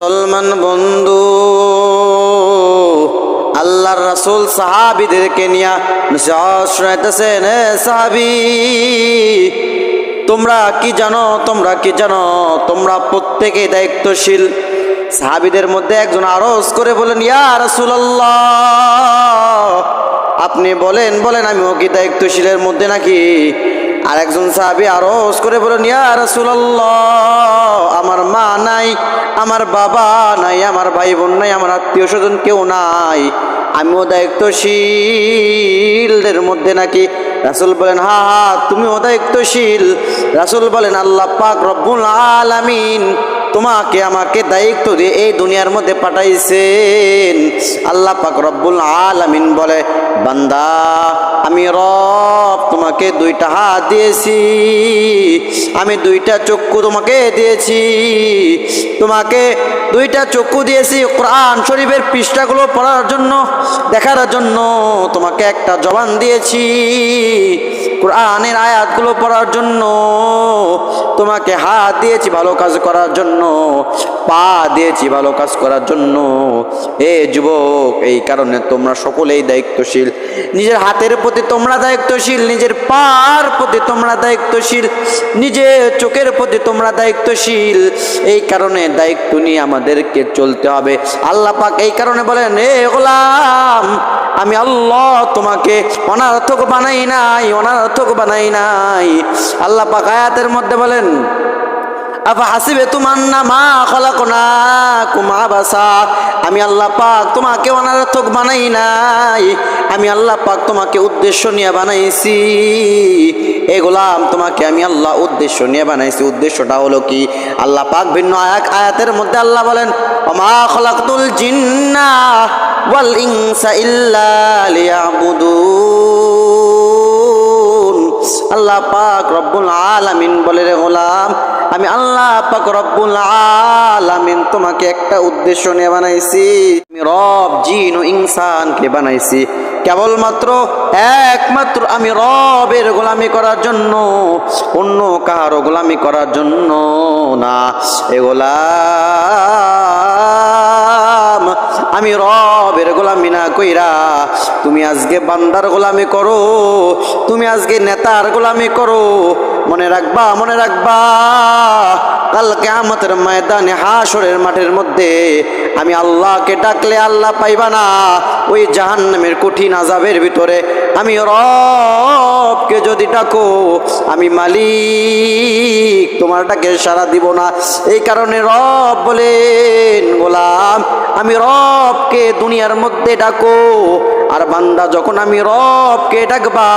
মুসলমান বন্ধু, আল্লাহর রাসূল সাহাবীদেরকে নিয়া শোনাইতেছেন, সাহাবী তোমরা কি জানো, তোমরা প্রত্যেকে দায়িত্বশীল। সাহাবীদের মধ্যে একজন আরজ করে বলেন, ইয়া রাসূলুল্লাহ, আপনি বলেন আমিও কি দায়িত্বশীলের মধ্যে নাকি? আর একজন সাহাবী আরজ করে বলেন, ইয়া রাসূলুল্লাহ, আমার মা নাই, আমার বাবা নাই, আমার ভাই বোন নাই, আমার আত্মীয় স্বজন কেউ নাই, আমিও দায়িত্বশীলদের মধ্যে নাকি? রাসূল বলেন, হা হা, তুমিও দায়িত্বশীল। রাসূল বলেন, আল্লাহ পাক রব্বুল আলামিন তোমাকে আমাকে দায়িত্ব দিয়ে এই দুনিয়ার মধ্যে পাঠাইছেন। আল্লাহ পাক রব্বুল আলামিন বলে, বান্দা আমি রব তোমাকে দুইটা হাত দিয়েছি, আমি দুইটা চক্ষু তোমাকে দিয়েছি, তোমাকে দুইটা চক্ষু দিয়েছি কোরআন শরীফের পৃষ্ঠাগুলো পড়ার জন্য, দেখার জন্য। তোমাকে একটা জবান দিয়েছি কোরআনের আয়াতগুলো পড়ার জন্য। তোমাকে হাত দিয়েছি ভালো কাজ করার জন্য, পা দিয়েছি ভালো কাজ করার জন্য। এ যুবক, এই কারণে তোমরা সকলেই দায়িত্বশীল। নিজের হাতের প্রতি তোমরা দায়িত্বশীল, নিজের পার প্রতি তোমরা দায়িত্বশীল, নিজের চোখের প্রতি তোমরা দায়িত্বশীল। এই কারণে দায়িত্ব নিয়ে আমাদেরকে চলতে হবে। আল্লাহ পাক এই কারণে বলেন, এ গোলাম, আমি আল্লাহ তোমাকে অনার্থক বানাই নাই। আল্লাহ পাক আয়াতের মধ্যে বলেন, আফা হাসিবাতুম আন্নামা খালাকনাকুম আবাসা, আমি আল্লাহ পাক তোমাকে অনার্থক বানাই নাই, আমি আল্লাহ পাক তোমাকে উদ্দেশ্য নিয়ে বানাইছি। এ গোলাম, তোমাকে আমি আল্লাহ উদ্দেশ্য নিয়ে বানাইছি। উদ্দেশ্যটা হলো কি? আল্লাহ পাক ভিন্ন আয়াতের মধ্যে আল্লাহ বলেন, ওমা খালাকতুল জিন্না ওয়াল ইনসা ইল্লা লিয়াবুদুন। আল্লাহ পাক রব্বুল আলামিন বলে, রে গোলাম, আমি আল্লাহ পাক রব্বুল আলামিন তোমাকে একটা উদ্দেশ্য নিয়ে বানাইছি। আমি রব জিন ও ইনসানকে বানাইছি কেবলমাত্র একমাত্র আমি রবের গোলামি করার জন্য, অন্য কারো গোলামি করার জন্য না। এ গোলাম, আমি রবের গোলামি না কইরা তুমি আজকে বান্দার গোলামি করো, তুমি আজকে নেতার গোলামি করো। মনে রাখবা কাল কিয়ামতের ময়দানে, হাসরের মাঠের মধ্যে আমি আল্লাহকে ডাকলে আল্লাহ পাইবা না। ওই জাহান্নামের কঠিন আযাবের ভিতরে আমি রবকে যদি ডাকো, আমি মালিক তোমার ডাকে সাড়া দিব না। এই কারণে রব বলেন, গোলাম আমি রবকে দুনিয়ার মধ্যে ডাকো, আর বান্দা যখন আমি রবকে ডাকবা